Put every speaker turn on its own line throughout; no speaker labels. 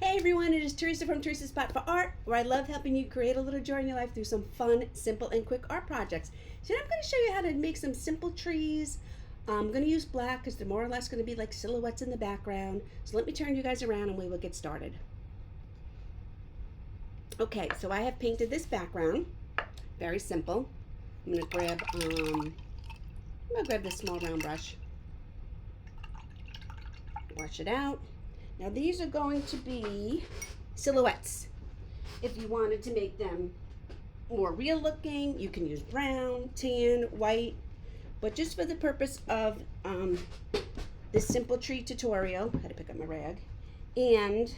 Hey everyone, it is Teresa from Teresa's Spot for Art, where I love helping you create a little joy in your life through some fun, simple, and quick art projects. Today I'm going to show you how to make some simple trees. I'm going to use black because they're more or less going to be like silhouettes in the background. So let me turn you guys around and we will get started. Okay, so I have painted this background. Very simple. I'm going to grab this small round brush. Wash it out. Now these are going to be silhouettes. If you wanted to make them more real looking, you can use brown, tan, white, but just for the purpose of this simple tree tutorial, I had to pick up my rag, and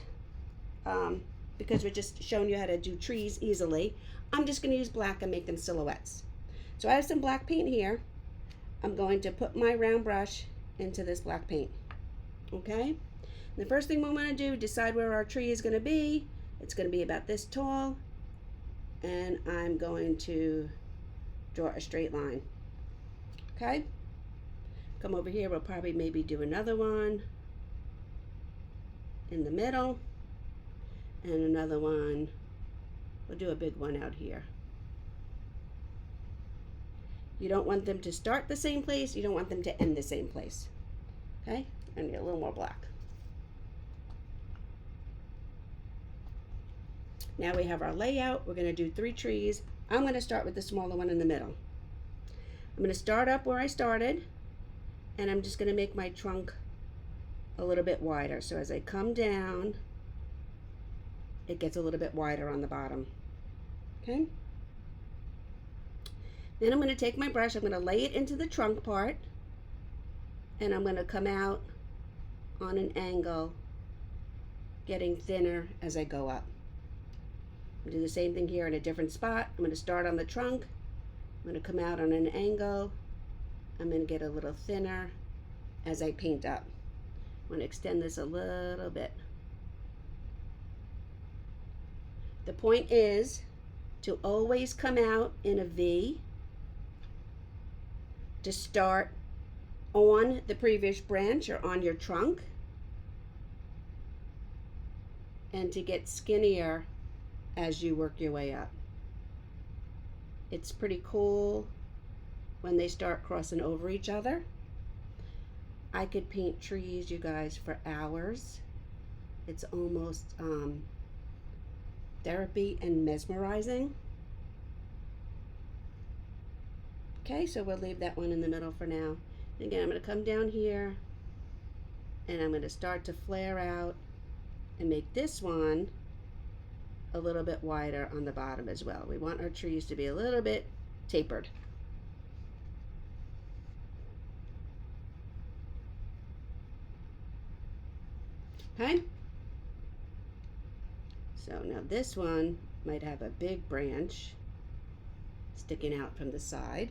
because we're just showing you how to do trees easily, I'm just going to use black and make them silhouettes. So I have some black paint here. I'm going to put my round brush into this black paint. Okay? The first thing we want to do, decide where our tree is going to be. It's going to be about this tall, and I'm going to draw a straight line. Okay? Come over here, we'll probably maybe do another one in the middle, and another one, we'll do a big one out here. You don't want them to start the same place, you don't want them to end the same place. Okay? I need a little more black. Now we have our layout. We're going to do 3 trees. I'm going to start with the smaller one in the middle. I'm going to start up where I started, and I'm just going to make my trunk a little bit wider. So as I come down, it gets a little bit wider on the bottom. Okay? Then I'm going to take my brush, I'm going to lay it into the trunk part, and I'm going to come out on an angle, getting thinner as I go up. Do the same thing here in a different spot. I'm going to start on the trunk. I'm going to come out on an angle. I'm going to get a little thinner as I paint up. I'm going to extend this a little bit. The point is to always come out in a V, to start on the previous branch or on your trunk, and to get skinnier as you work your way up. It's pretty cool when they start crossing over each other. I could paint trees, you guys, for hours. It's almost therapy and mesmerizing. Okay, so we'll leave that one in the middle for now. Again, I'm going to come down here and I'm going to start to flare out and make this one a little bit wider on the bottom as well. We want our trees to be a little bit tapered. Okay? So now this one might have a big branch sticking out from the side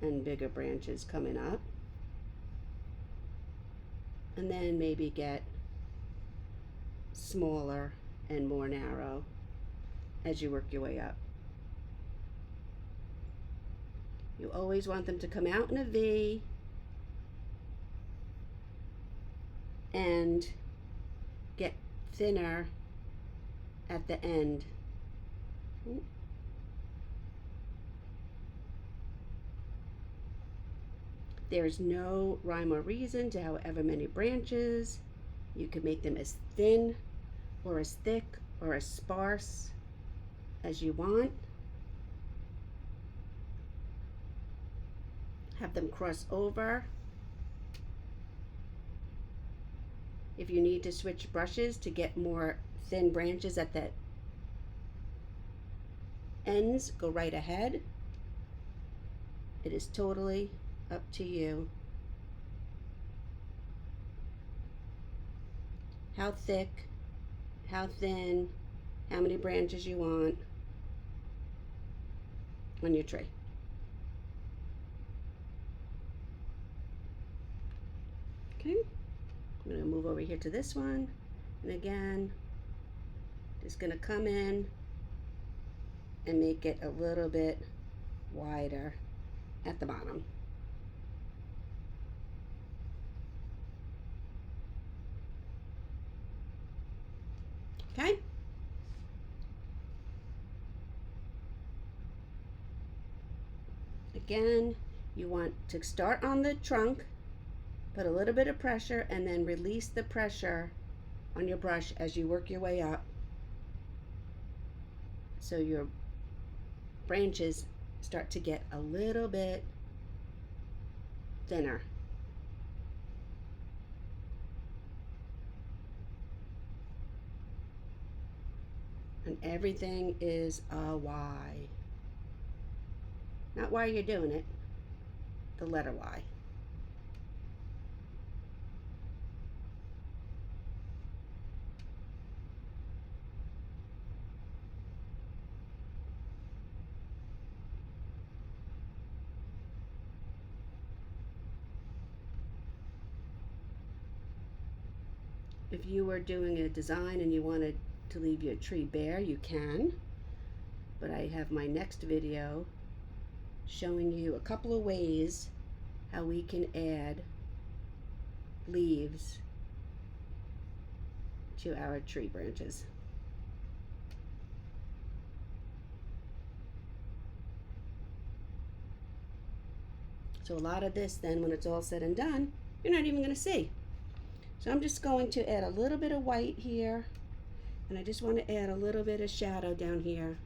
and bigger branches coming up. And then maybe get smaller and more narrow as you work your way up. You always want them to come out in a V and get thinner at the end. There's no rhyme or reason to however many branches. You can make them as thin or as thick or as sparse as you want. Have them cross over. If you need to switch brushes to get more thin branches at the ends, go right ahead. It is totally up to you. How thick, how thin, how many branches you want on your tree. Okay, I'm going to move over here to this one, and again, just going to come in and make it a little bit wider at the bottom. Okay? Again, you want to start on the trunk, put a little bit of pressure, and then release the pressure on your brush as you work your way up, so your branches start to get a little bit thinner. And everything is a Y. Not why you're doing it, the letter Y. If you were doing a design and you wanted to leave your tree bare, you can. But I have my next video showing you a couple of ways how we can add leaves to our tree branches. So a lot of this then, when it's all said and done, you're not even going to see. So I'm just going to add a little bit of white here, and I just want to add a little bit of shadow down here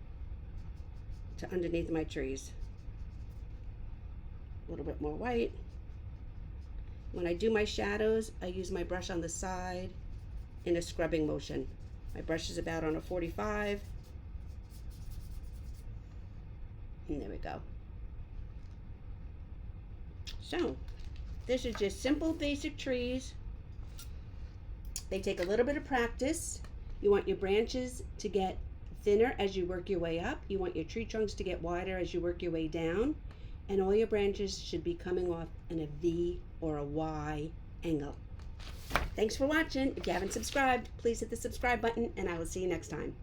to underneath my trees. A little bit more white. When I do my shadows, I use my brush on the side in a scrubbing motion. My brush is about on a 45. And there we go. So, this is just simple basic trees. They take a little bit of practice. You want your branches to get thinner as you work your way up. You want your tree trunks to get wider as you work your way down. And all your branches should be coming off in a V or a Y angle. Thanks for watching. If you haven't subscribed, please hit the subscribe button, and I will see you next time.